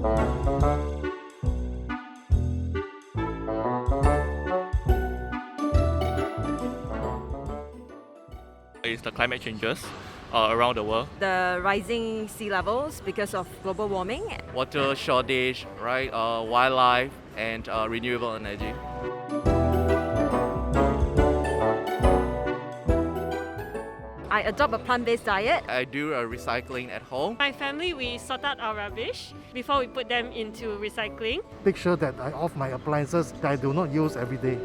Is the climate changes around the world. The rising sea levels because of global warming. Water shortage, right? Wildlife and renewable energy. I adopt a plant-based diet. I do recycling at home. My family, we sort out our rubbish before we put them into recycling. Make sure that I off my appliances that I do not use every day.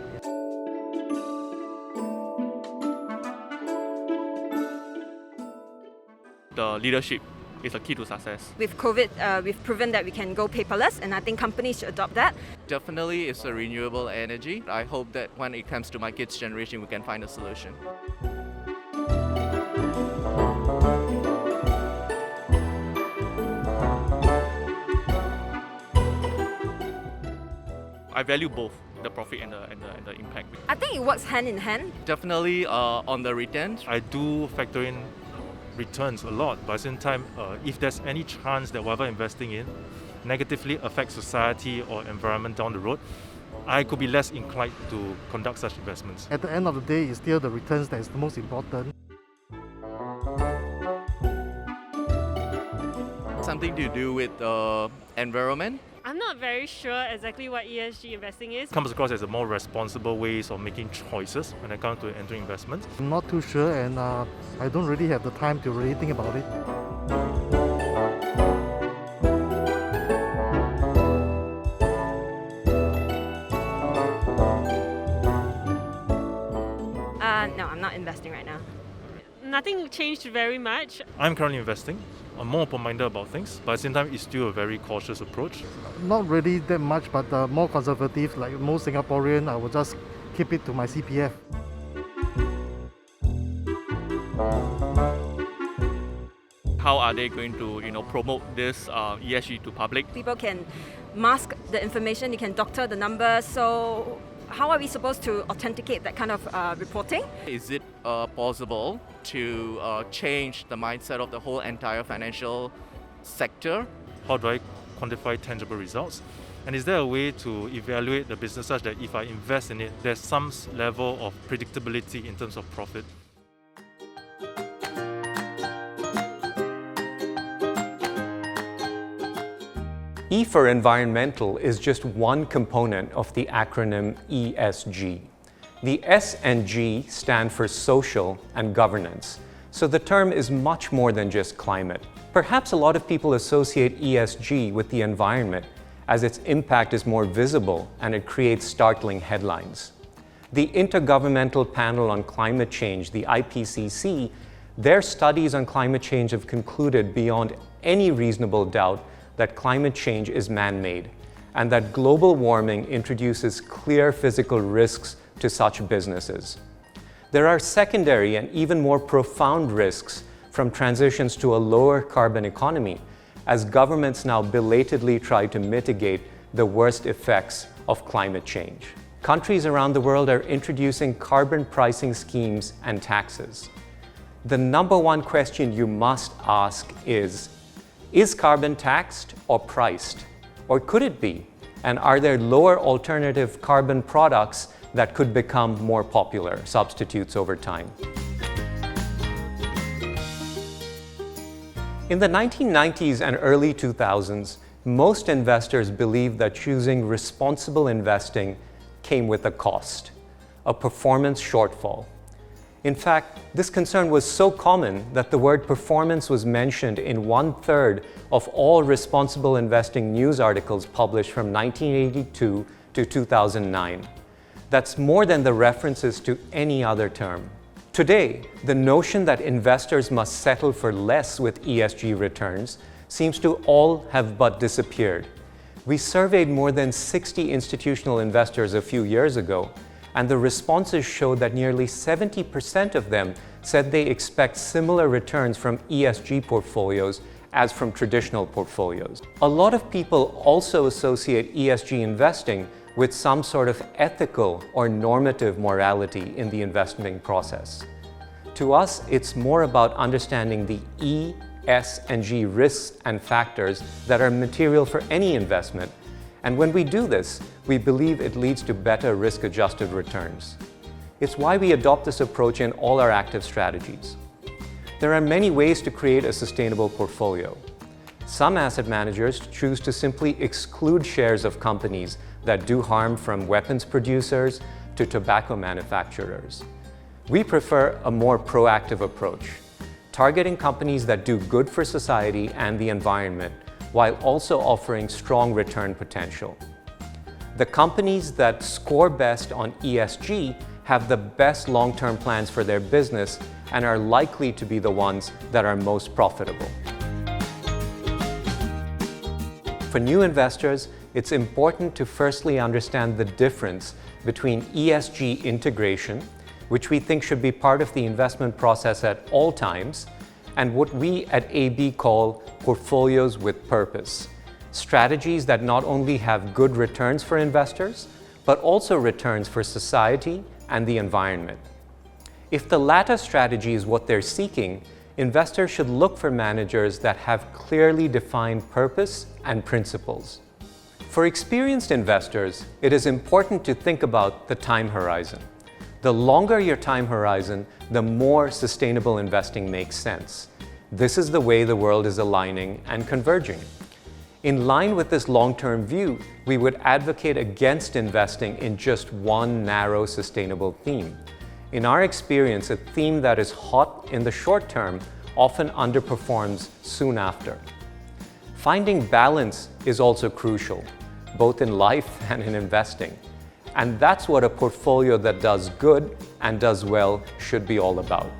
The leadership is a key to success. With COVID, we've proven that we can go paperless, and I think companies should adopt that. Definitely it's a renewable energy. I hope that when it comes to my kids' generation, we can find a solution. I value both the profit and the impact. I think it works hand in hand. Definitely on the returns. I do factor in returns a lot, but at the same time, if there's any chance that whatever I'm investing in negatively affects society or environment down the road, I could be less inclined to conduct such investments. At the end of the day, it's still the returns that is the most important. Something to do with the environment. I'm not very sure exactly what ESG investing is. It comes across as a more responsible ways of making choices when it comes to entering investments. I'm not too sure, and I don't really have the time to really think about it. No, I'm not investing right now. Nothing changed very much. I'm currently investing. I'm more open-minded about things, but at the same time, it's still a very cautious approach. Not really that much, but more conservative. Like most Singaporean, I will just keep it to my CPF. How are they going to, promote this ESG to public? People can mask the information, you can doctor the numbers, so how are we supposed to authenticate that kind of reporting? Is it possible to change the mindset of the whole entire financial sector? How do I quantify tangible results? And is there a way to evaluate the business such that if I invest in it, there's some level of predictability in terms of profit? E for environmental is just one component of the acronym ESG. The S and G stand for social and governance, so the term is much more than just climate. Perhaps a lot of people associate ESG with the environment, as its impact is more visible and it creates startling headlines. The Intergovernmental Panel on Climate Change, the IPCC, their studies on climate change have concluded beyond any reasonable doubt that climate change is man-made and that global warming introduces clear physical risks to such businesses. There are secondary and even more profound risks from transitions to a lower carbon economy as governments now belatedly try to mitigate the worst effects of climate change. Countries around the world are introducing carbon pricing schemes and taxes. The number one question you must ask is carbon taxed or priced? Or could it be? And are there lower alternative carbon products that could become more popular substitutes over time? In the 1990s and early 2000s, most investors believed that choosing responsible investing came with a cost, a performance shortfall. In fact, this concern was so common that the word performance was mentioned in 1/3 of all responsible investing news articles published from 1982 to 2009. That's more than the references to any other term. Today, the notion that investors must settle for less with ESG returns seems to all have but disappeared. We surveyed more than 60 institutional investors a few years ago, and the responses showed that nearly 70% of them said they expect similar returns from ESG portfolios as from traditional portfolios. A lot of people also associate ESG investing with some sort of ethical or normative morality in the investing process. To us, it's more about understanding the E S and G risks and factors that are material for any investment. And when we do this, we believe it leads to better risk-adjusted returns. It's why we adopt this approach in all our active strategies. There are many ways to create a sustainable portfolio. Some asset managers choose to simply exclude shares of companies that do harm, from weapons producers to tobacco manufacturers. We prefer a more proactive approach, targeting companies that do good for society and the environment, while also offering strong return potential. The companies that score best on ESG have the best long-term plans for their business and are likely to be the ones that are most profitable. For new investors, it's important to firstly understand the difference between ESG integration, which we think should be part of the investment process at all times, and what we at AB call portfolios with purpose, strategies that not only have good returns for investors, but also returns for society and the environment. If the latter strategy is what they're seeking, investors should look for managers that have clearly defined purpose and principles. For experienced investors, it is important to think about the time horizon. The longer your time horizon, the more sustainable investing makes sense. This is the way the world is aligning and converging. In line with this long-term view, we would advocate against investing in just one narrow sustainable theme. In our experience, a theme that is hot in the short term often underperforms soon after. Finding balance is also crucial, both in life and in investing. And that's what a portfolio that does good and does well should be all about.